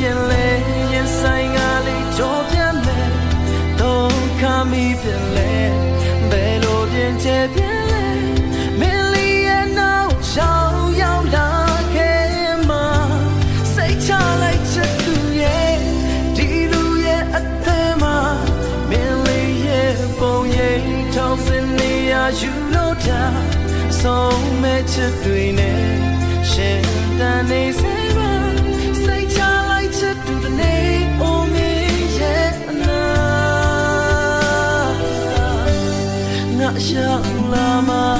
ရင်လေရင်ဆိုင်ကလေးကြောပြန်လေတော့ခါမိပြန်လေဘယ်လိုပြင်ချင်ပြန်လဲမင်းလေးရဲ့နောက်ရှောင်းရောက်လာခဲ့မှာစိတ်ချလိုက်ချက်သူရဲ့ဒီလူရဲ့အသက်မှာမင်းလေးရဲ့ပုံရိပ်ထောင်စင်နေရယူလို့တာဆုံးမဲ့ချက်တွေနဲ့ရှင်တန်နေစေပါစိတ်ချလိုက်ချက်သူတဲ့နေအိုမင်းရဲ့အနာငါရှောင်းလာမှာ